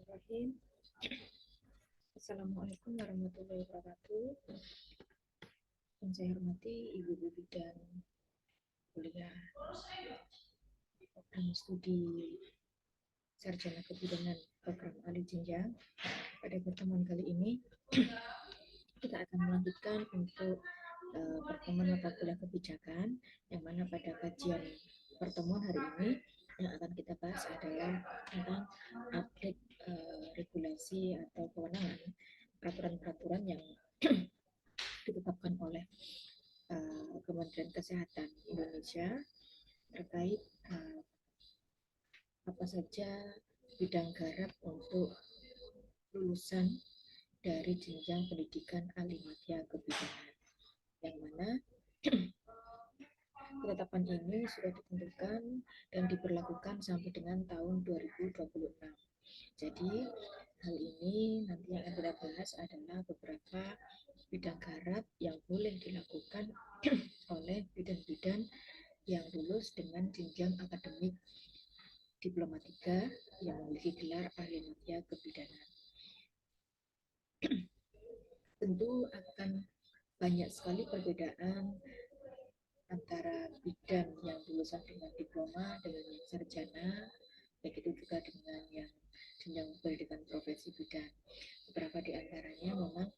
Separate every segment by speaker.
Speaker 1: Bismillahirrahmanirrahim. Assalamualaikum warahmatullahi wabarakatuh. Yang saya hormati Ibu-Ibu Bidan Kuliah Program Studi Sarjana Kebidanan Program Alih Jenjang. Pada pertemuan kali ini kita akan melanjutkan untuk pertemuan mata kuliah kebijakan, yang mana pada kajian pertemuan hari ini yang akan kita bahas adalah tentang update regulasi atau kewenangan peraturan-peraturan yang ditetapkan oleh Kementerian Kesehatan Indonesia terkait apa saja bidang garap untuk lulusan dari jenjang pendidikan alimadya kebidanan, yang mana ketetapan ini sudah ditentukan dan diberlakukan sampai dengan tahun 2026. Jadi hal ini nanti yang akan kita bahas adalah beberapa bidang garap yang boleh dilakukan oleh bidan-bidan yang lulus dengan jenjang akademik Diploma 3 yang memiliki gelar ahli madya kebidanan. Tentu akan banyak sekali perbedaan antara bidan yang lulusan dengan diploma dengan yang sarjana, baik itu juga dengan yang jenjang pendidikan profesi bidan. Beberapa di antaranya memang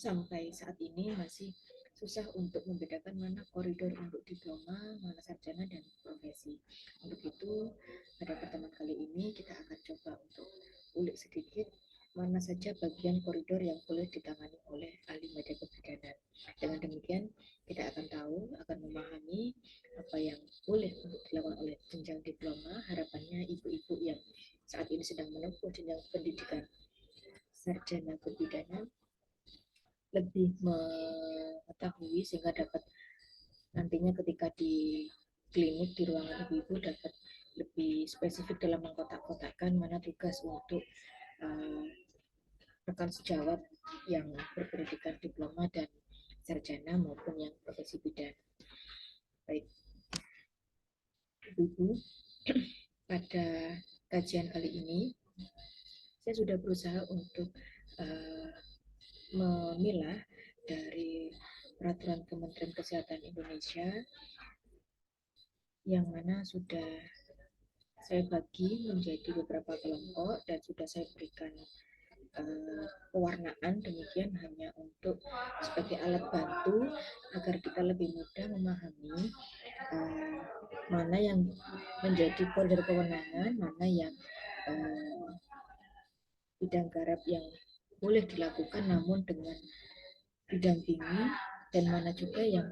Speaker 1: sampai saat ini masih susah untuk membedakan mana koridor untuk diploma, mana sarjana, dan profesi. Untuk itu, pada pertemuan kali ini kita akan coba untuk ulik sedikit mana saja bagian koridor yang boleh ditangani oleh ahli madya kebidanan. Dengan demikian, kita akan tahu, akan memahami apa yang boleh untuk dilakukan oleh jenjang diploma. Harapannya ibu-ibu yang saat ini sedang menempuh jenjang pendidikan sarjana kebidanan lebih mengetahui, sehingga dapat nantinya ketika di klinik, di ruangan ibu-ibu, dapat lebih spesifik dalam mengkotak-kotakkan mana tugas untuk rekan sejawat yang berpendidikan diploma dan sarjana maupun yang profesi bidan. Baik, ibu-ibu, pada kajian kali ini saya sudah berusaha untuk memilah dari peraturan Kementerian Kesehatan Indonesia, yang mana sudah saya bagi menjadi beberapa kelompok dan sudah saya berikan pewarnaan demikian hanya untuk sebagai alat bantu agar kita lebih mudah memahami mana yang menjadi koridor kewenangan, mana yang bidang garap yang boleh dilakukan namun dengan didampingi, dan mana juga yang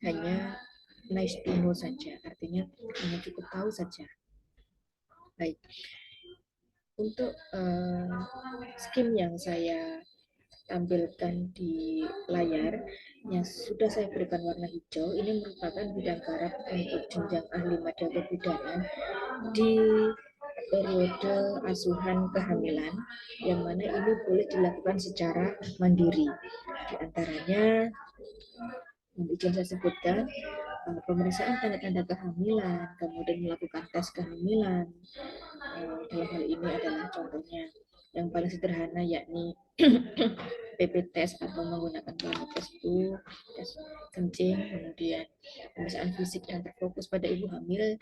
Speaker 1: hanya nice to know saja, artinya hanya cukup tahu saja. Baik, untuk skim yang saya tampilkan di layar yang sudah saya berikan warna hijau, ini merupakan bidang garap untuk jenjang ahli madya kebidanan di periode asuhan kehamilan, yang mana ini boleh dilakukan secara mandiri. Di antaranya izin saya sebutkan pemeriksaan tanda-tanda kehamilan, kemudian melakukan tes kehamilan. Dalam hal ini adalah contohnya yang paling sederhana, yakni PP test atau menggunakan alat tes tube, tes kencing, kemudian pemeriksaan fisik dan terfokus pada ibu hamil,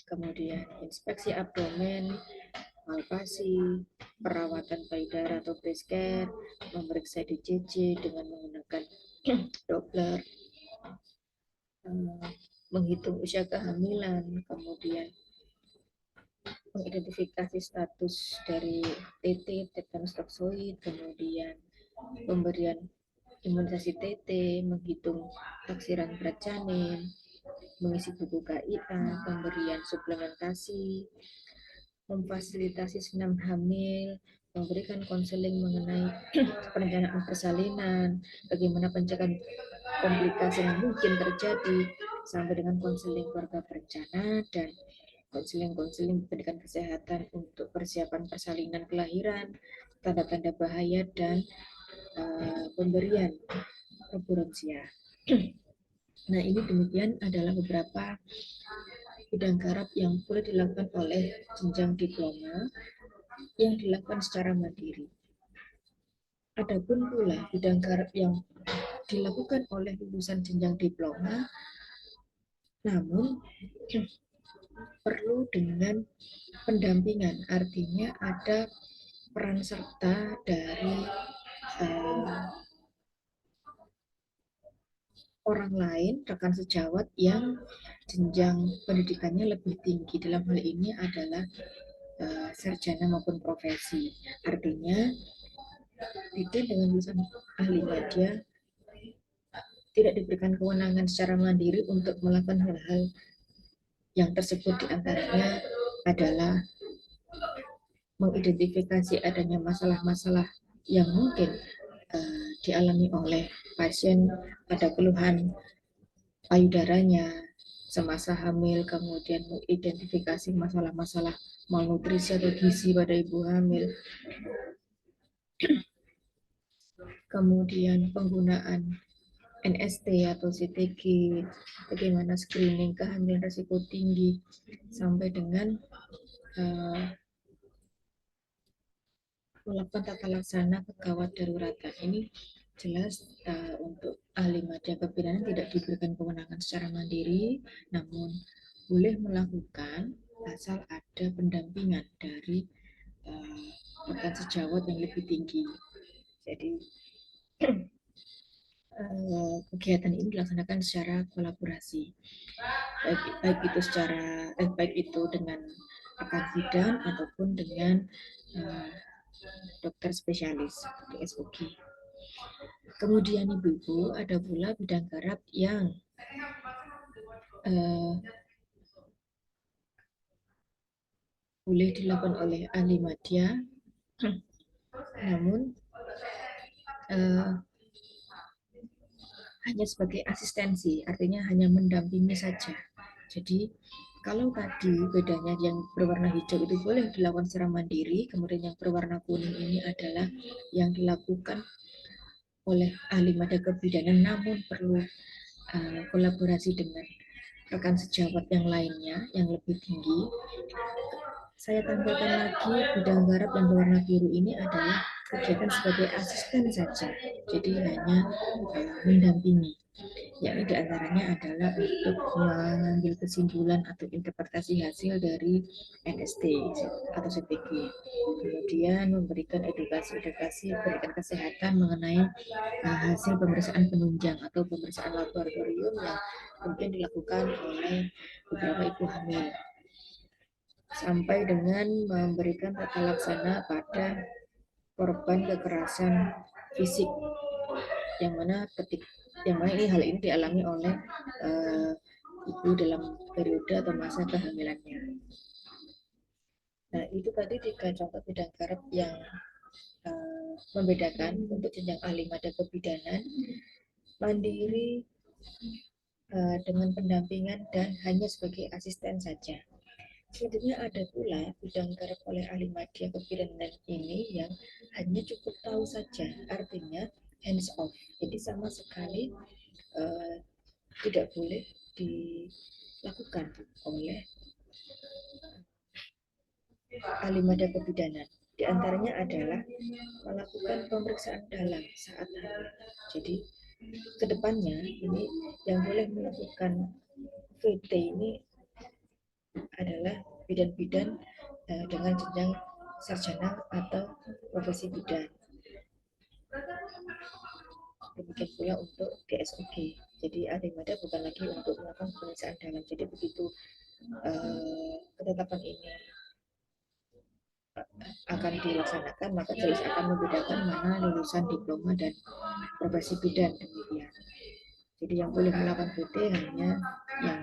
Speaker 1: kemudian inspeksi abdomen, palpasi, perawatan payudara atau breast care, memeriksa DJJ dengan menggunakan Doppler, menghitung usia kehamilan, kemudian mengidentifikasi status dari TT, tetanus toksoid, kemudian pemberian imunisasi TT, menghitung taksiran berat janin, mengisi buku KIA, pemberian suplementasi, memfasilitasi senam hamil, memberikan konseling mengenai perencanaan persalinan, bagaimana pencegahan komplikasi yang mungkin terjadi, sampai dengan konseling keluarga berencana dan konseling pendidikan kesehatan untuk persiapan persalinan kelahiran, tanda-tanda bahaya, dan pemberian referensia. Nah, ini demikian adalah beberapa bidang garap yang boleh dilakukan oleh jenjang diploma yang dilakukan secara mandiri. Adapun pula bidang garap yang dilakukan oleh lulusan jenjang diploma, namun perlu dengan pendampingan, artinya ada peran serta dari orang lain, rekan sejawat yang jenjang pendidikannya lebih tinggi. Dalam hal ini adalah sarjana maupun profesi. Artinya, bidan dengan lulusan ahli media tidak diberikan kewenangan secara mandiri untuk melakukan hal-hal yang tersebut, diantaranya adalah mengidentifikasi adanya masalah-masalah yang mungkin dialami oleh pasien pada keluhan payudaranya semasa hamil, kemudian mengidentifikasi masalah-masalah malnutrisi atau gizi pada ibu hamil, kemudian penggunaan NST atau CTG, bagaimana screening kehamilan risiko tinggi, sampai dengan melakukan tata laksana kegawat daruratan. Ini jelas untuk ahli media kebidanan tidak diberikan kewenangan secara mandiri, namun boleh melakukan asal ada pendampingan dari rekan sejawat yang lebih tinggi. Jadi kegiatan ini dilaksanakan secara kolaborasi, baik itu dengan rekan bidan ataupun dengan dokter spesialis di SOG. Kemudian ibu-ibu, ada pula bidang garap yang boleh dilakukan oleh ahli media, namun hanya sebagai asistensi, artinya hanya mendampingi saja. Jadi kalau tadi bedanya yang berwarna hijau itu boleh dilakukan secara mandiri, kemudian yang berwarna kuning ini adalah yang dilakukan oleh ahli media kebidanan, namun perlu kolaborasi dengan rekan sejawat yang lainnya yang lebih tinggi. Saya tampilkan lagi bidang garap yang berwarna biru ini adalah kegiatan sebagai asisten saja, jadi hanya mendampingi. Yakni diantaranya adalah untuk mengambil kesimpulan atau interpretasi hasil dari NST atau CTG, kemudian memberikan edukasi, berikan kesehatan mengenai hasil pemeriksaan penunjang atau pemeriksaan laboratorium yang mungkin dilakukan oleh beberapa ibu hamil, sampai dengan memberikan tata laksana pada korban kekerasan fisik yang mana ini hal ini dialami oleh ibu dalam periode atau masa kehamilannya. Nah, itu tadi 3 contoh bidang garap yang membedakan untuk jenjang ahli media kebidanan, mandiri, dengan pendampingan, dan hanya sebagai asisten saja. Selanjutnya ada pula bidang garap oleh ahli media kebidanan ini yang hanya cukup tahu saja, artinya hands off. Jadi sama sekali tidak boleh dilakukan oleh ahli media kebidanan. Di antaranya adalah melakukan pemeriksaan dalam saat hamil. Jadi kedepannya ini yang boleh melakukan VT ini adalah bidan-bidan dengan jenjang sarjana atau profesi bidan. Demikian pula untuk DSOG. Jadi ahli media bukan lagi untuk melakukan pemeriksaan dalam. Jadi begitu ketetapan ini akan dilaksanakan, maka jelas akan membedakan mana lulusan diploma dan profesi bidan, demikian. Jadi yang boleh melakukan PT hanya yang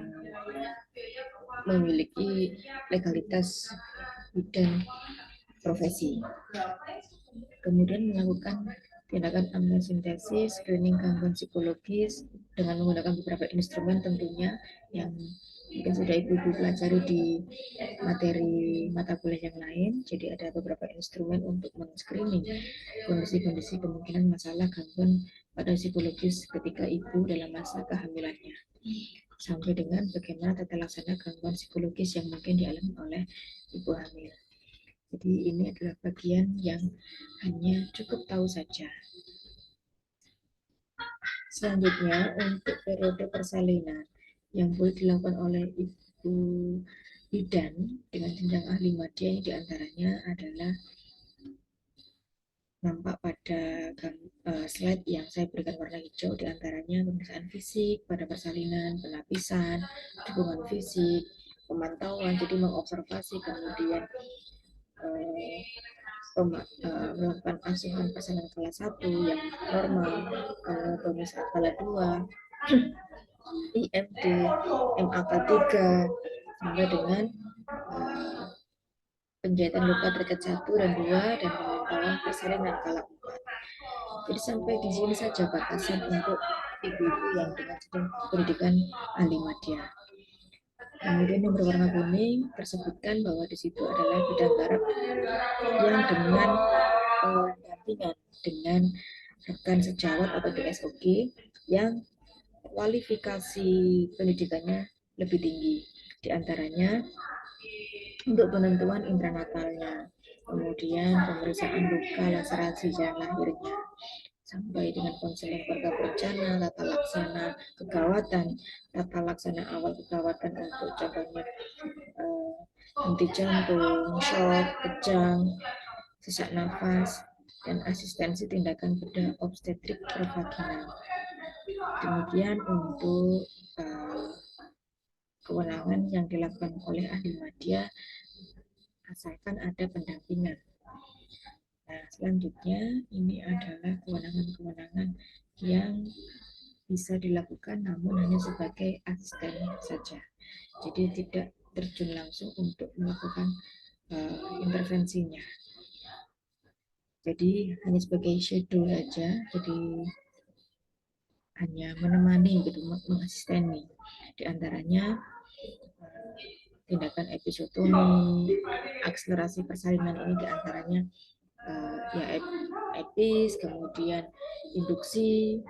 Speaker 1: memiliki legalitas bidan profesi. Kemudian melakukan tindakan amniocentesis, screening gangguan psikologis dengan menggunakan beberapa instrumen tentunya yang mungkin sudah ibu-ibu pelajari di materi mata kuliah yang lain. Jadi ada beberapa instrumen untuk men-screening kondisi-kondisi kemungkinan masalah gangguan pada psikologis ketika ibu dalam masa kehamilannya, sampai dengan bagaimana tata laksana gangguan psikologis yang mungkin dialami oleh ibu hamil. Jadi ini adalah bagian yang hanya cukup tahu saja. Selanjutnya untuk periode persalinan yang boleh dilakukan oleh ibu bidan dengan jenjang ahli madya ini diantaranya adalah nampak pada slide yang saya berikan warna hijau, diantaranya pemeriksaan fisik pada persalinan, penapisan, dukungan fisik, pemantauan, jadi mengobservasi, kemudian eh, melakukan asuhan persalinan kelas 1 yang normal, tonis skala 2, IMD, MAK 3, sampai dengan penjahitan luka derajat 1 dan 2 dan pemantauan persalinan skala 4. Jadi sampai di sini saja batasan untuk ibu-ibu yang dengan jenjang pendidikan ahli madya. Kemudian yang berwarna kuning tersebutkan bahwa di situ adalah bidang garap yang dengan pendampingan dengan rekan sejawat atau DSOG yang kualifikasi pendidikannya lebih tinggi. Di antaranya untuk penentuan intranatalnya, kemudian pemeriksaan luka, laserasi jalan lahirnya, sampai dengan konseling keluarga berencana, tata laksana kegawatan, tata laksana awal kegawatan untuk contohnya henti jantung, shock, kejang, sesak nafas, dan asistensi tindakan bedah obstetrik provaginal. Demikian untuk kewenangan yang dilakukan oleh ahli madya asalkan ada pendampingan. Nah, selanjutnya ini adalah kewenangan-kewenangan yang bisa dilakukan namun hanya sebagai asisten saja. Jadi tidak terjun langsung untuk melakukan intervensinya. Jadi hanya sebagai shadow saja. Jadi hanya menemani gitu, mengasisteni. Di antaranya tindakan episiotomi, akselerasi persalinan ini diantaranya ya epis, kemudian induksi.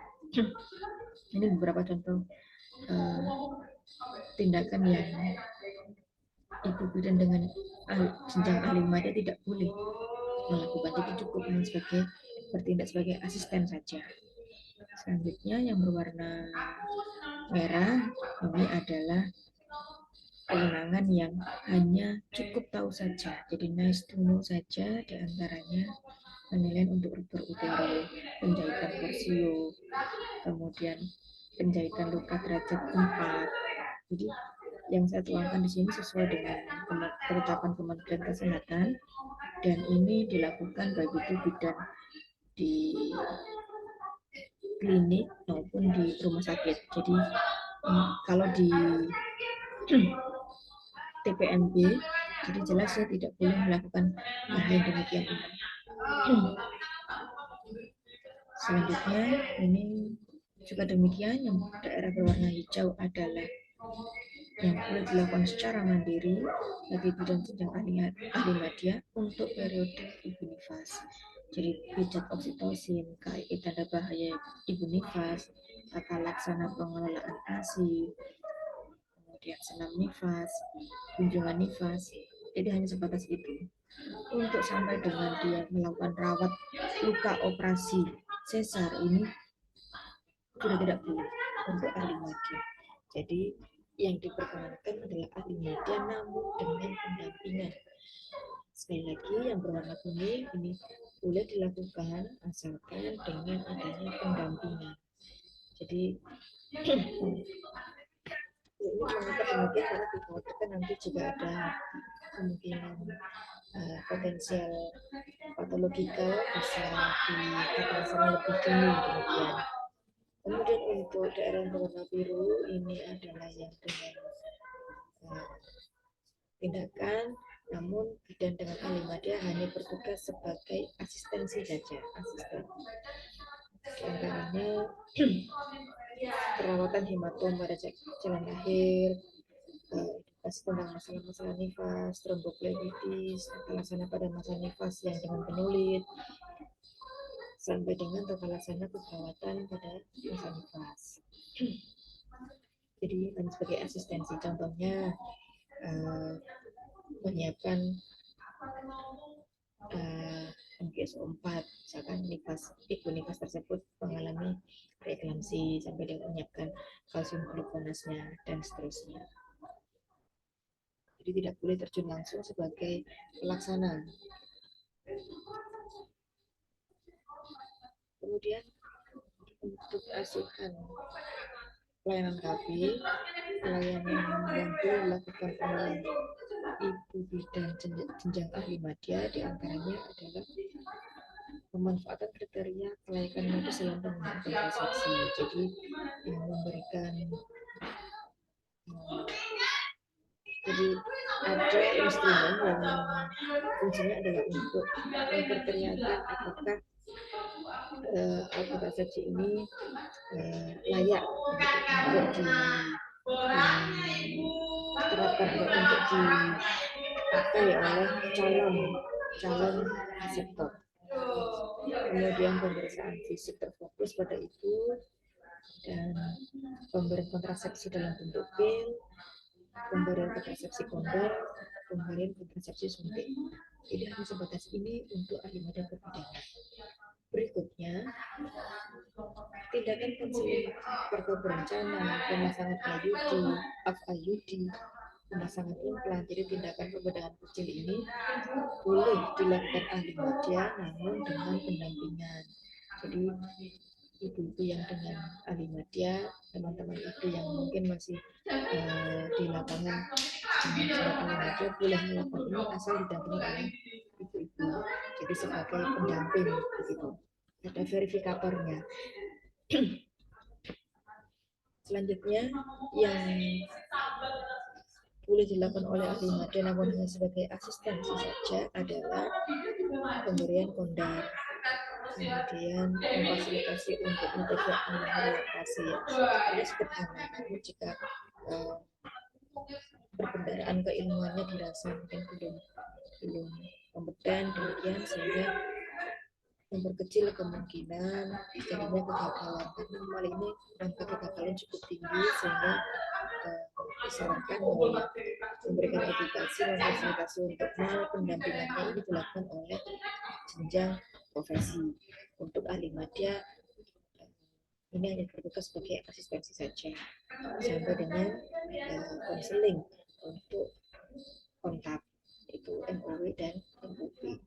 Speaker 1: Ini beberapa contoh tindakan yang ibu bidan dengan jenjang ahli madya tidak boleh melakukan, jadi cukup hanya sebagai bertindak sebagai asisten saja. Selanjutnya yang berwarna merah ini adalah kewenangan yang hanya cukup tahu saja, jadi nice to know saja, diantaranya penilaian untuk rubber utero, penjahitan korsio, kemudian penjahitan luka derajat 4. Jadi yang saya tuangkan di sini sesuai dengan ketetapan Kementerian Kesehatan dan ini dilakukan baik itu bidan di klinik maupun di rumah sakit. Jadi kalau di TPMB, jadi jelas saya tidak boleh melakukan hal yang demikian ini. Selanjutnya ini juga demikian, yang daerah berwarna hijau adalah yang boleh dilakukan secara mandiri bagi bidan jenjang ahli madya untuk periode ibu nifas. Jadi pijat oksitosin, KII tanda bahaya ibu nifas, tata laksana pengelolaan ASI, kemudian senam nifas, kunjungan nifas. Jadi hanya sebatas itu. Untuk sampai dengan dia melakukan rawat luka operasi sesar ini sudah tidak boleh untuk ahli madya. Jadi yang diperkenankan adalah ahli madya namun dengan pendampingan. Sekali lagi yang berwarna kuning ini boleh dilakukan asalkan dengan adanya pendampingan. Jadi ini mengangkat demikian karena dikhawatirkan nanti juga ada kemungkinan potensial patologikal bisa dikatakan lebih dini demikian. Kemudian untuk daerah yang berwarna biru ini adalah yang dengan tindakan namun bidan dengan ahli madya hanya bertugas sebagai asistensi saja, asisten. Antaranya perawatan hematoma pada jalan lahir, edukasi tentang masalah-masalah nifas, tromboflebitis, tata laksana pada masa nifas yang dengan penyulit, sampai dengan tata laksana kegawatan pada masa nifas. Jadi hanya sebagai asistensi, contohnya menyiapkan SO4, misalkan ibu nifas tersebut mengalami preeklamsi sampai dia menyiapkan kalsium glukonasnya dan seterusnya. Jadi tidak boleh terjun langsung sebagai pelaksana. Kemudian untuk asuhan pelayanan KB, pelayanan yang dilakukan oleh ibu bidan jenjang ahli madya diantaranya adalah pemanfaatan kriteria kelayakan medis dalam penggunaan kontrasepsi. Jadi yang memberikan jadi ada instrumen yang fungsinya adalah untuk mengkriteriakan apakah kontrasepsi ini layak untuk diterapkan atau untuk dipakai oleh calon reseptor. Kemudian pemeriksaan fisik terfokus pada itu dan pemberian kontrasepsi dalam bentuk pil, pemberian kontrasepsi kondom, pemberian kontrasepsi suntik. Tidak hanya sebatas ini untuk ahli madya kebidanan. Berikutnya, tindakan konseling keluarga berencana, pemasangan IUD, AF-IUD, pemasangan implan. Jadi tindakan pembedahan kecil ini boleh dilakukan ahli madya namun dengan pendampingan. Jadi ibu-ibu yang dengan ahli madya, teman-teman ibu yang mungkin masih di lapangan dengan ahli madya boleh melakukan ini asal didampingi oleh ibu-ibu. Jadi sebagai pendamping begitu. Ada verifikatornya. Selanjutnya yang boleh dilakukan oleh ahli madya namun hanya sebagai asistensi saja adalah pemberian kondar, kemudian memfasilitasi untuk menjaga relaksasi. Ini sederhana, namun jika perbendaharaan keilmuannya dirasa mungkin belum kompeten, demikian sehingga memperkecil kemungkinan terjadinya kegagalan, karena normal ini angka kegagalan cukup tinggi sehingga disarankan memberikan edukasi memfasilitasi untuk pendampingannya ini dilakukan oleh jenjang profesi. Untuk ahli madya ini hanya bertugas sebagai asistensi saja sampai dengan konseling untuk kontak itu MOW dan MOP.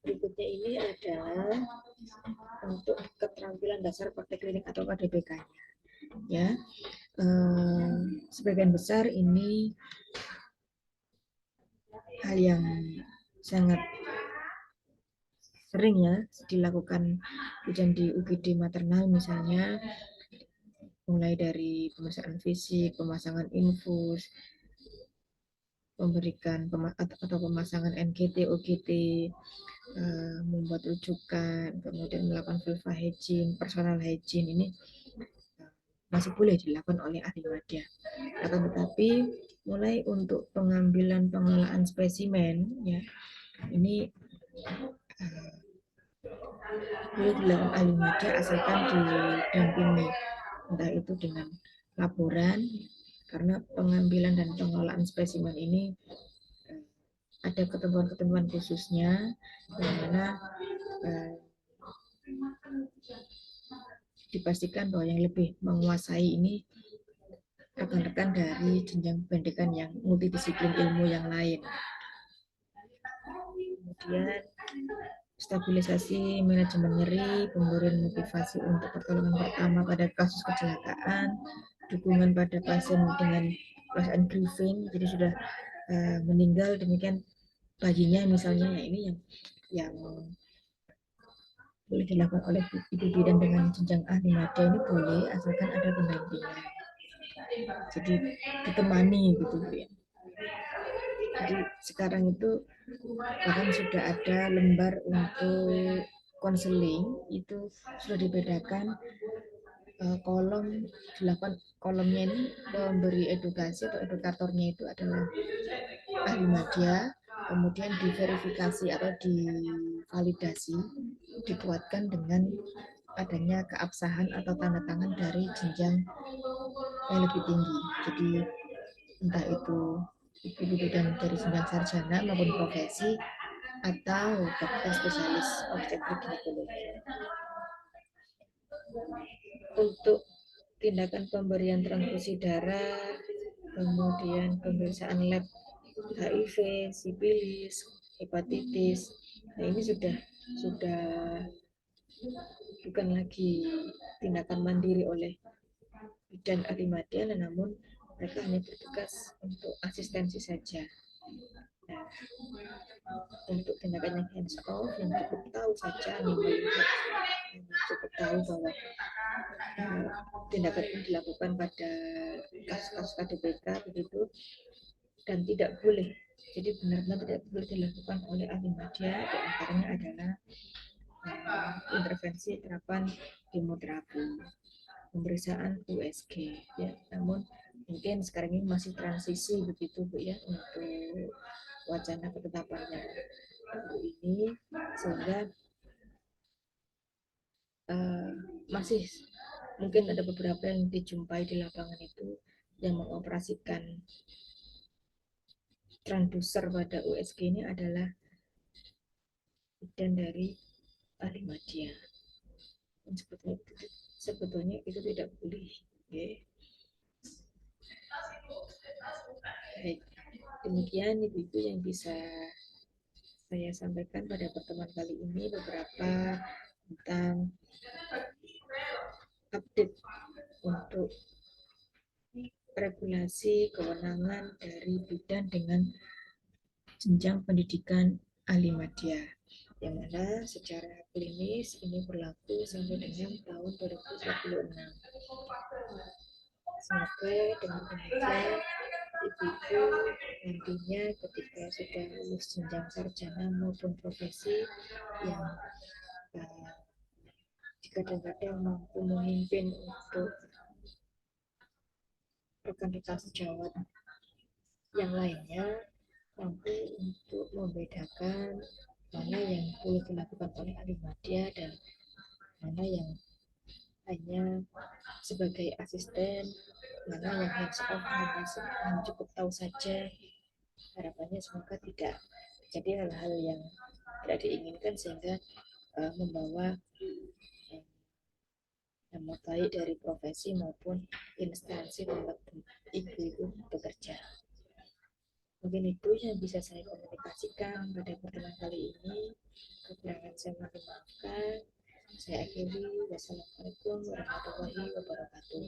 Speaker 1: Berikutnya ini adalah untuk keterampilan dasar praktek klinik atau KDPK-nya. Ya, sebagian besar ini hal yang sangat sering ya dilakukan ujian di UGD maternal, misalnya mulai dari pemeriksaan fisik, pemasangan infus, memberikan atau pemasangan NGT, OGT, membuat rujukan, kemudian melakukan vulva hygiene, personal hygiene, ini masih boleh dilakukan oleh ahli madya. Akan tetapi mulai untuk pengambilan pengelolaan spesimen ya ini boleh dilakukan ahli madya asalkan didampingi, entah itu dengan laporan, karena pengambilan dan pengelolaan spesimen ini ada ketentuan-ketentuan khususnya yang mana dipastikan bahwa yang lebih menguasai ini rekan-rekan dari jenjang pendidikan yang multidisiplin ilmu yang lain. Kemudian stabilisasi manajemen nyeri, pemberian motivasi untuk pertolongan pertama pada kasus kecelakaan, dukungan pada pasien dengan perasaan grieving, jadi sudah meninggal, demikian bayinya misalnya, ya ini yang boleh dilakukan oleh ibu bidan dengan jenjang ahli madya ini boleh asalkan ada pendampingan, jadi ditemani gitu ya. Jadi sekarang itu bahkan sudah ada lembar untuk konseling, itu sudah dibedakan kolom 8 kolomnya ini memberi edukasi atau edukatornya itu adalah ahli madya, kemudian diverifikasi atau divalidasi dikuatkan dengan adanya keabsahan atau tanda tangan dari jenjang yang lebih tinggi. Jadi entah itu ibu bidan dari jenjang sarjana maupun profesi atau dokter spesialis obstetrik ginekologi. Untuk tindakan pemberian transfusi darah, kemudian pemeriksaan lab HIV, sipilis, hepatitis. Nah, ini sudah bukan lagi tindakan mandiri oleh bidan ahli media, namun mereka hanya bertugas untuk asistensi saja. Nah, untuk tindakan yang hands off yang cukup tahu saja, cukup tahu bahwa tindakan ini dilakukan pada kasus-kasus KDPK begitu, dan tidak boleh, jadi benar-benar tidak boleh dilakukan oleh ahli media. Di antaranya adalah intervensi terapan kemoterapi, pemeriksaan USG ya. Namun mungkin sekarang ini masih transisi begitu Bu ya, untuk wacana ketetapannya ini, sehingga masih mungkin ada beberapa yang dijumpai di lapangan itu yang mengoperasikan transducer pada USG ini adalah bidan dari ahli media. Sebetulnya itu tidak boleh. Okay. Baik, demikian ibu-ibu yang bisa saya sampaikan pada pertemuan kali ini, beberapa tentang update untuk regulasi kewenangan dari bidan dengan jenjang pendidikan ahli media, yang mana secara klinis ini berlaku sampai dengan tahun 2026. Semoga dengan demikian ibu-ibu nantinya ketika sudah lulus jenjang sarjana maupun profesi yang kadang-kadang mampu memimpin untuk rekan-rekan sejawat yang lainnya, mampu untuk membedakan mana yang boleh dilakukan oleh ahli media dan mana yang hanya sebagai asisten, mana yang hands off, hanya cukup tahu saja. Harapannya semoga tidak jadi hal-hal yang tidak diinginkan sehingga membawa nama baik dari profesi maupun instansi tempat ibu-ibu bekerja. Mungkin itu yang bisa saya komunikasikan pada pertemuan kali ini. Kekurangan saya mohon maafkan. Saya akhiri. Wassalamualaikum warahmatullahi wabarakatuh.